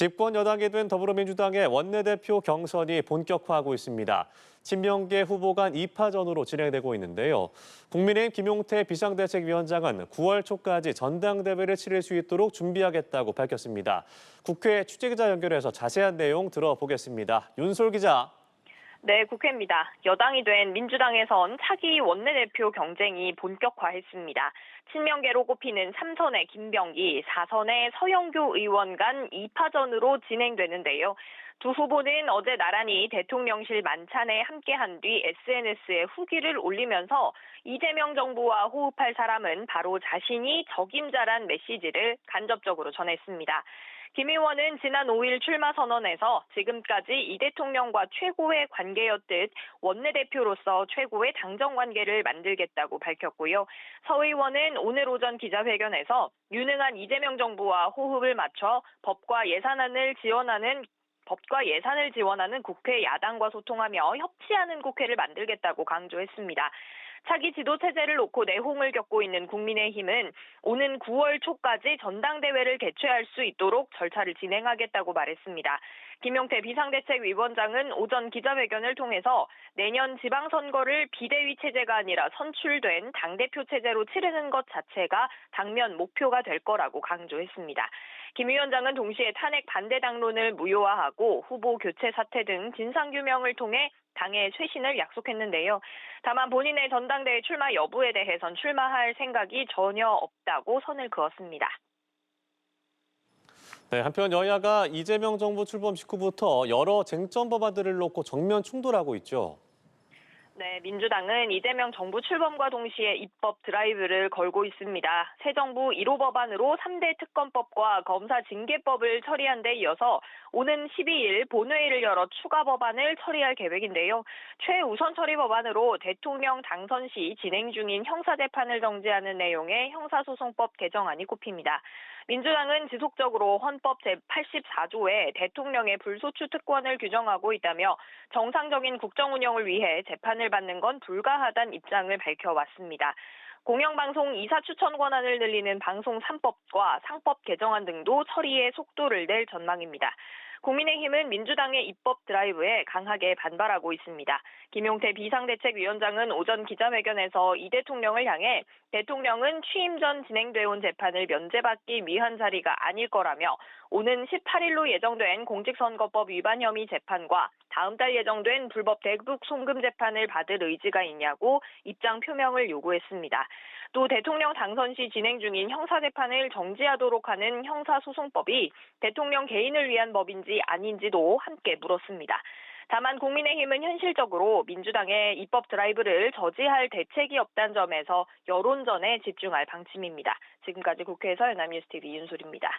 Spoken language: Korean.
집권 여당이 된 더불어민주당의 원내대표 경선이 본격화하고 있습니다. 친명계 후보 간 2파전으로 진행되고 있는데요. 국민의힘 김용태 비상대책위원장은 9월 초까지 전당대회를 치를 수 있도록 준비하겠다고 밝혔습니다. 국회 취재기자 연결해서 자세한 내용 들어보겠습니다. 윤솔 기자. 네, 국회입니다. 여당이 된 민주당에선 차기 원내대표 경쟁이 본격화했습니다. 친명계로 꼽히는 3선의 김병기, 4선의 서영교 의원 간 2파전으로 진행되는데요. 두 후보는 어제 나란히 대통령실 만찬에 함께한 뒤 SNS에 후기를 올리면서 이재명 정부와 호흡할 사람은 바로 자신이 적임자란 메시지를 간접적으로 전했습니다. 김 의원은 지난 5일 출마 선언에서 지금까지 이 대통령과 최고의 관계였듯 원내대표로서 최고의 당정 관계를 만들겠다고 밝혔고요. 서 의원은 오늘 오전 기자회견에서 유능한 이재명 정부와 호흡을 맞춰 법과 예산을 지원하는 국회 야당과 소통하며 협치하는 국회를 만들겠다고 강조했습니다. 차기 지도체제를 놓고 내홍을 겪고 있는 국민의힘은 오는 9월 초까지 전당대회를 개최할 수 있도록 절차를 진행하겠다고 말했습니다. 김용태 비상대책위원장은 오전 기자회견을 통해서 내년 지방선거를 비대위 체제가 아니라 선출된 당대표 체제로 치르는 것 자체가 당면 목표가 될 거라고 강조했습니다. 김 위원장은 동시에 탄핵 반대 당론을 무효화하고 후보 교체 사태 등 진상규명을 통해 당의 쇄신을 약속했는데요. 다만 본인의 전당대회 출마 여부에 대해선 출마할 생각이 전혀 없다고 선을 그었습니다. 네, 한편 여야가 이재명 정부 출범 직후부터 여러 쟁점 법안들을 놓고 정면 충돌하고 있죠. 네, 민주당은 이재명 정부 출범과 동시에 입법 드라이브를 걸고 있습니다. 새 정부 1호 법안으로 3대 특검법과 검사 징계법을 처리한 데 이어서 오는 12일 본회의를 열어 추가 법안을 처리할 계획인데요. 최우선 처리 법안으로 대통령 당선 시 진행 중인 형사재판을 정지하는 내용의 형사소송법 개정안이 꼽힙니다. 민주당은 지속적으로 헌법 제84조에 대통령의 불소추 특권을 규정하고 있다며 정상적인 국정 운영을 위해 재판을 받는 건 불가하다는 입장을 밝혀왔습니다. 공영방송 이사 추천 권한을 늘리는 방송 3법과 상법 개정안 등도 처리에 속도를 낼 전망입니다. 국민의힘은 민주당의 입법 드라이브에 강하게 반발하고 있습니다. 김용태 비상대책위원장은 오전 기자회견에서 이 대통령을 향해 대통령은 취임 전 진행돼 온 재판을 면제받기 위한 자리가 아닐 거라며 오는 18일로 예정된 공직선거법 위반 혐의 재판과 다음 달 예정된 불법 대북 송금 재판을 받을 의지가 있냐고 입장 표명을 요구했습니다. 또 대통령 당선 시 진행 중인 형사재판을 정지하도록 하는 형사소송법이 대통령 개인을 위한 법인지 아닌지도 함께 물었습니다. 다만 국민의힘은 현실적으로 민주당의 입법 드라이브를 저지할 대책이 없다는 점에서 여론전에 집중할 방침입니다. 지금까지 국회에서 연합뉴스TV 윤솔입니다.